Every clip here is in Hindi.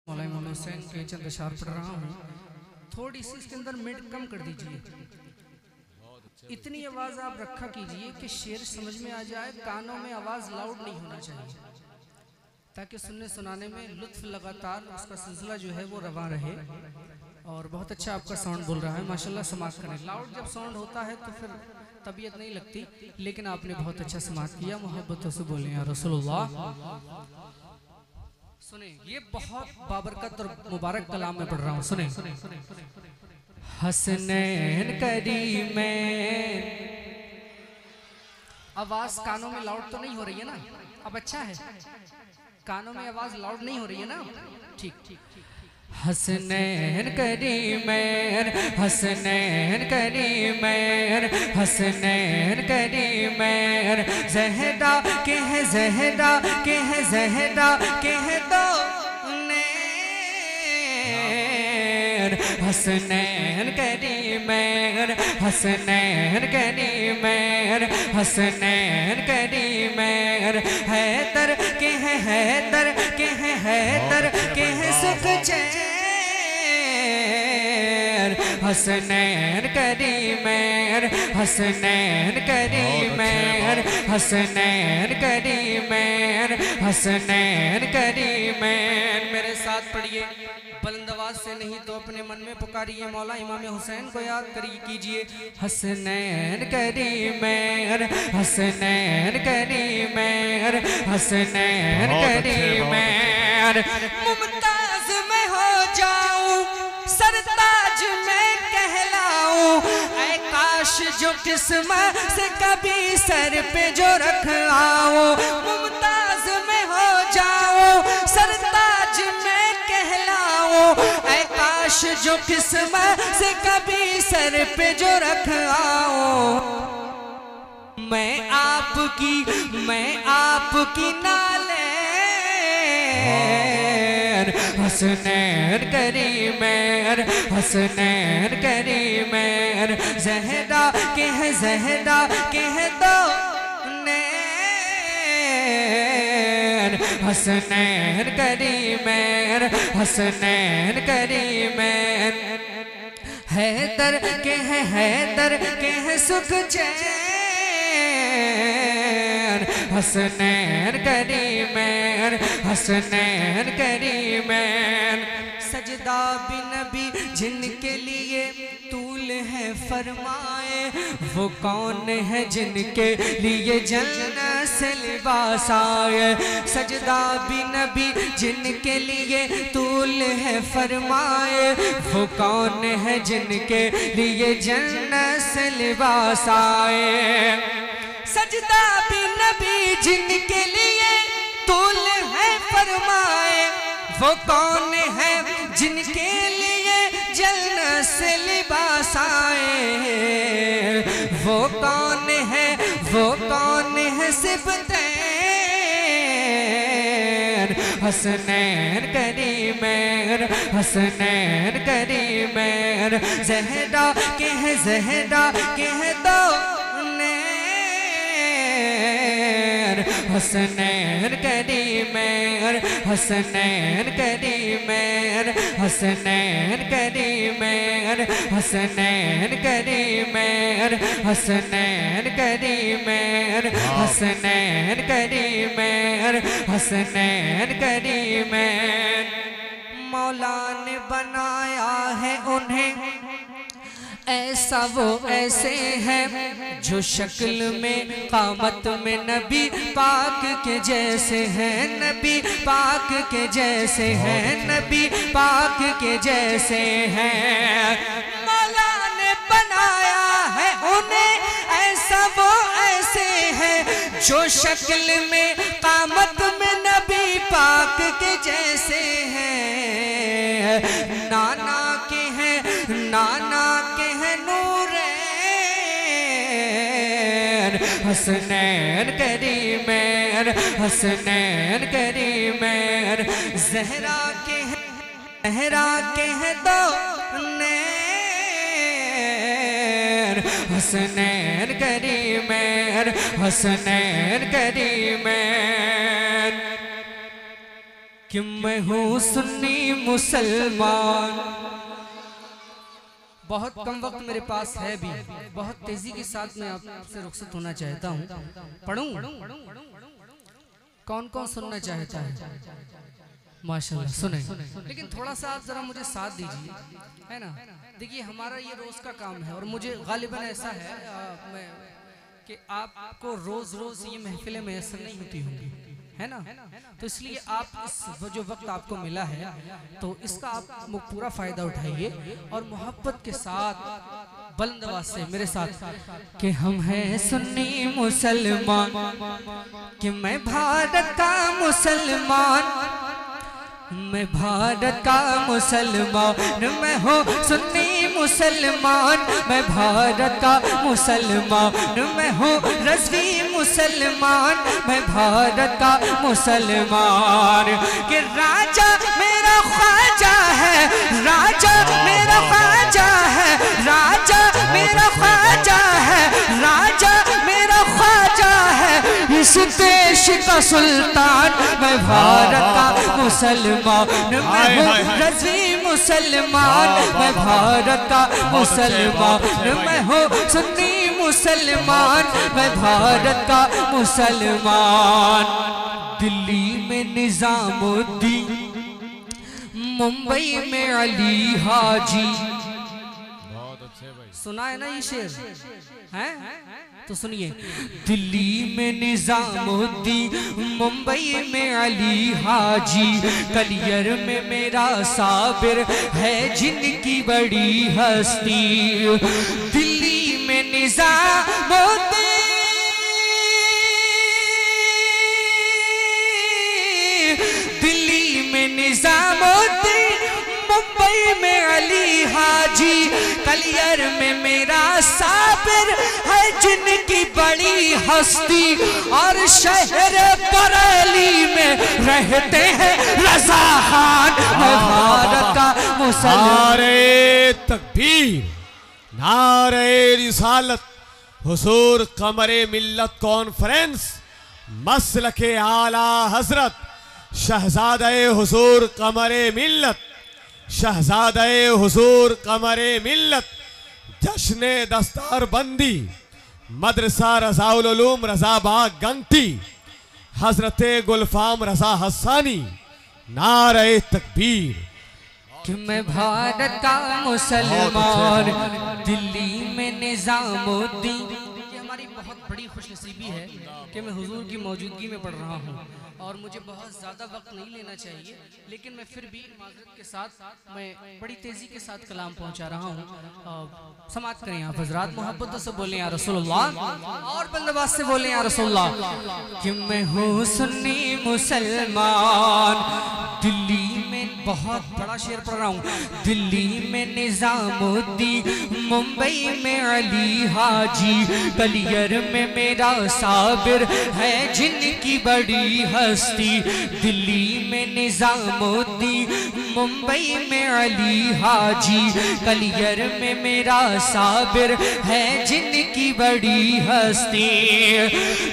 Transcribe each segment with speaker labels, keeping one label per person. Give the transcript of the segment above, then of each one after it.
Speaker 1: मौलाना इमाम हुसैन के चंद अशार पढ़ रहा हूँ, थोड़ी सी इसके अंदर मिड कम कर दीजिए। इतनी आवाज़ आप रखा कीजिए कि शेर समझ में आ जाए, कानों में आवाज़ लाउड नहीं होना चाहिए, ताकि सुनने सुनाने में लुत्फ लगातार उसका सिलसिला जो है वो रवा रहे। और बहुत अच्छा आपका साउंड बोल रहा है माशाल्लाह। समात करें। लाउड जब साउंड होता है तो फिर तबीयत नहीं लगती, लेकिन आपने बहुत अच्छा समात किया। मोहब्बतों से बोले या रसूलुल्लाह। सुने, ये बहुत बाबरकत और मुबारक कलाम में पढ़ रहा हूँ। सुने, हसनैन करीमैन। आवाज कानों में लाउड तो नहीं हो रही है ना? अब अच्छा है, कानों में आवाज लाउड नहीं हो रही है ना? ठीक ठीक। हसनैन करीमैन, हसनैन करीमैन, हसनैन करीमैन, ज़हरा के है, ज़हरा के है, ज़हरा के है दो नैन। हसनैन करीमैन, हसनैन करीमैन, हसनैन करीमैन, हैदर के है, हैदर के है, हैदर के है सुख चैन। हसनैन करीमैन, हसनैन करीमैन, हसनैन करीमैन, हसनैन करीमैन। मेरे साथ पढ़िए बुलंद आवाज से, नहीं तो अपने मन में पुकारिए। मौला इमाम हुसैन को याद करिए कीजिए। हसनैन करीमैन, हसनैन करीमैन, हसनैन करीमैन। मुमताज में हो जाऊं, सरताज में कहलाऊं, ऐ काश जो किस्मत से कभी सर पे जो रख आऊं। मुमताज में हो जाऊं, सरताज में कहलाऊं, ऐ काश जो किस्मत से कभी सर पे जो रख आऊं। मैं आपकी नाले हसनैन करीमैन, हसनैन करीमैन, ज़हरा के है, ज़हरा के है दो नैन। हसनैन करीमैन, हसनैन करीमैन, हैदर के है, हैदर के है सुख चैन। हसनैन करीमैन, हसनैन करीमैन। सजदा भी नबी जिनके लिए तूल है फरमाए, वो कौन है जिनके लिए जन्नत से लिबास आए। सजदा भी नबी जिनके लिए तूल है फरमाए, वो कौन है जिनके लिए जन्नत से लिबास आए। सजदा भी नबी जिनके लिए तूल है फरमाए, वो कौन है जिनके लिए जन्नत से लिबास आए। वो कौन है, वो कौन है सिबतैन। हसनैन करीमैन, हसनैन करीमैन, ज़हरा के है, ज़हरा के है दो हसनैन करीमैन, हसनैन करीमैन, हसनैन करीमैन, हसनैन करीमैन, हसनैन करीमैन, हसनैन करीमैन, हसनैन करीमैन। मौला ने बनाया है उन्हें ऐसा, वो ऐसे हैं जो शक्ल में कामत में नबी पाक के जैसे हैं, नबी पाक के जैसे हैं, नबी पाक के जैसे हैं। मौला ने बनाया है उन्हें ऐसा, वो ऐसे हैं जो शक्ल में कामत में नबी पाक के जैसे हैं। नाना के हैं, नाना के हैं नूरैन। हसनैन करीमैन, हसनैन करीमैन, ज़हरा के हैं, ज़हरा के हैं दो नैन। हसनैन करीमैन, हसनैन करीमैन। कि मैं हूँ सुन्नी मुसलमान। बहुत कम वक्त मेरे पास है भी, बहुत तेजी के साथ मैं आपसे रुखसत होना चाहता हूँ। पढ़ूं? कौन कौन सुनना चाहता है? माशाल्लाह सुने, लेकिन थोड़ा सा आप जरा मुझे साथ दीजिए, है ना। देखिए हमारा ये रोज का काम है और मुझे गालिबन ऐसा है कि आपको रोज रोज ये महफिलें मैसर नहीं होती होंगी, है ना। तो इसलिए आप इस जो वक्त आपको मिला है तो इसका आप पूरा फायदा उठाइए और मोहब्बत के साथ बुलंद आवाज से मेरे साथ कि हम हैं सुन्नी मुसलमान, कि मैं भारत का मुसलमान, मैं भारत का मुसलमान, मैं हूँ सुन्नी मुसलमान, मैं भारत का मुसलमान, मैं हूँ रज़वी मुसलमान, मैं भारत का मुसलमान। कि राजा मेरा ख्वाजा है, राजा मेरा ख्वाजा है, राजा मेरा ख्वाजा है, राजा मेरा ख्वाजा है, इस देश का सुल्तान, मैं भारत का मुसलमान, मैं हूँ रज़वी मुसलमान, मैं भारत का मुसलमान, मैं हूँ सुन्नी मुसलमान, मैं भारत का मुसलमान। दिल्ली में निजामुद्दीन, मुंबई में अली हाजी, बहुत अच्छे भाई, सुना है ना ये शेर, हैं? तो सुनिए, दिल्ली में निजामुद्दीन, मुंबई में अली हाजी, कलियर में मेरा साबिर है जिनकी बड़ी हस्ती। दिल्ली में निजामुद्दीन, दिल्ली में निजामुद्दीन, मुंबई में अली हाजी, कलियर में मेरा साबिर है जिनकी बड़ी हस्ती, और शहर बरेली में रहते हैं रज़ा खान, मैं भारत का मुसलमान।
Speaker 2: नारे तकबीर, नारे रिसालत, हुजूर कमरे मिल्लत कॉन्फ्रेंस, मसलके आला हजरत, शहजादे हुजूर कमरे मिल्लत, शहजादे हुजूर कमरे मिल्लत, जश्ने दस्तार बंदी, मदरसा रज़ाउल उलूम रज़ा बाग गंगटी, हजरते गुलफाम रज़ा हसानी, नारे तकबीर।
Speaker 1: कि मैं भारत का मुसलमान, दिल्ली में निजामुद्दीन, ये हमारी बहुत बड़ी खुशनसीबी है कि मैं हुजूर की मौजूदगी में पढ़ रहा हूँ और मुझे बहुत ज़्यादा वक्त नहीं लेना चाहिए, लेकिन मैं फिर भी माज़रत के साथ मैं बड़ी तेज़ी के साथ कलाम पहुँचा रहा हूँ। समाप्त करें आप हज़रात, मोहब्बत से बोलें या रसूलुल्लाह, और बंदबाज से बोलें या रसूलुल्लाह। कि मैं हूँ सुन्नी मुसलमान, दिल्ली में बहुत बड़ा शेर पढ़ रहा हूँ, दिल्ली में निजामुद्दीन, मुंबई में अली हाजी, कलियर में मेरा साबिर है जिनकी बड़ी हस्ती। दिल्ली में निजामुद्दीन, मुंबई में अली हाजी, कलियर में मेरा साबिर है जिनकी बड़ी हस्ती।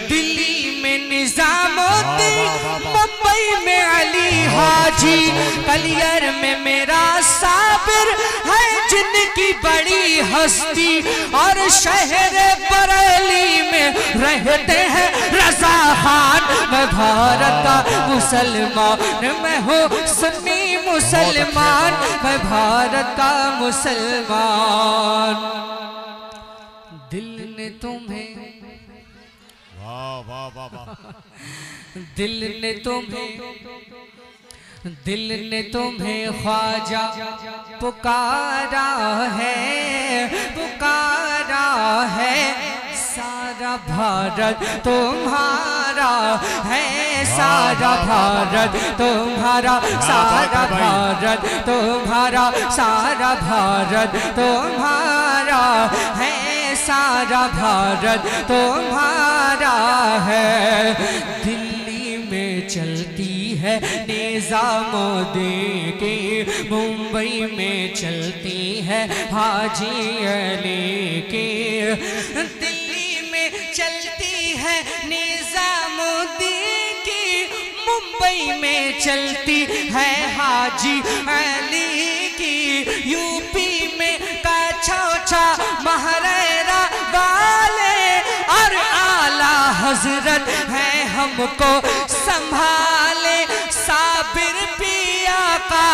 Speaker 1: दिल्ली में निजामुद्दीन, मुंबई में अली हाजी, कलियर में मेरा साबिर है जिनकी बड़ी हस्ती, और शहर बरेली में रहते हैं रज़ा खान, मैं भारत का मुसलमान, मैं हूँ सुन्नी मुसलमान, मैं भारत का मुसलमान। दिल ने तुम्हें,
Speaker 2: वाह वाह वाह वाह,
Speaker 1: दिल ने तुम्हें, दिल ने तुम्हें ख्वाजा पुकारा है, पुकारा है, सारा भारत तुम्हारा है, सारा भारत तुम्हारा, सारा भारत तुम्हारा, सारा भारत तुम्हारा है, सारा भारत तुम्हारा है। दिल्ली में चलती है निजामुद्दीन की, मुंबई में चलती है हाजी अली की, चलती है निजामुद्दीन की, मुंबई में चलती है हाजी अली की, यूपी में कछौछा महरेरा वाले, और आला हजरत है हमको संभाले, साबिर पिया का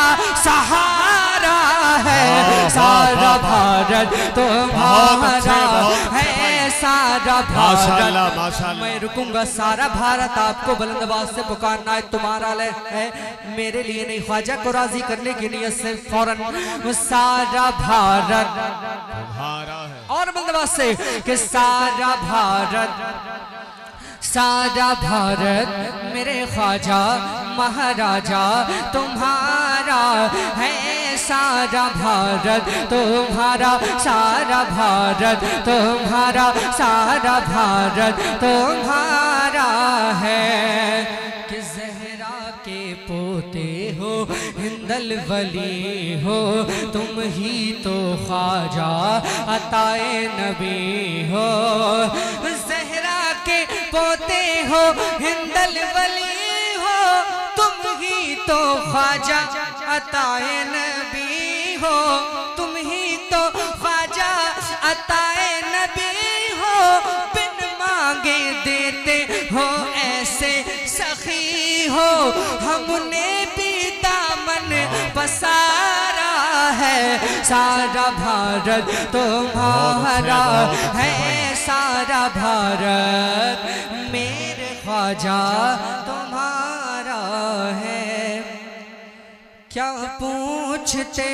Speaker 1: सहारा है, सारा भारत तुम्हारा है, सारा भारत। मैं रुकूंगा, सारा भारत आपको बुलंद आवाज से पुकारना है, तुम्हारा है मेरे लिए नहीं, ख्वाजा को राजी करने की नियत से फौरन सारा भारत
Speaker 2: तुम्हारा है,
Speaker 1: और बुलंद आवाज से कि सारा भारत, सारा भारत मेरे ख्वाजा महाराजा तुम्हारा है, सारा भारत तुम्हारा, सारा भारत तुम्हारा, सारा भारत तुम्हारा है। कि ज़हरा के पोते हो, हिंदल वली हो, तुम ही तो ख्वाजा अताए नबी हो, ज़हरा के पोते हो, हिंदल वली हो, तुम ही तो ख्वाजा अताए नबी हो, तुम ही तो ख्वाजा अताए नबी हो, बिन मांगे देते हो ऐसे सखी हो, हमने भी दामन पसारा है, सारा भारत तुम्हारा है, सारा भारत मेरे ख्वाजा तुम्हारा है। क्या पूछते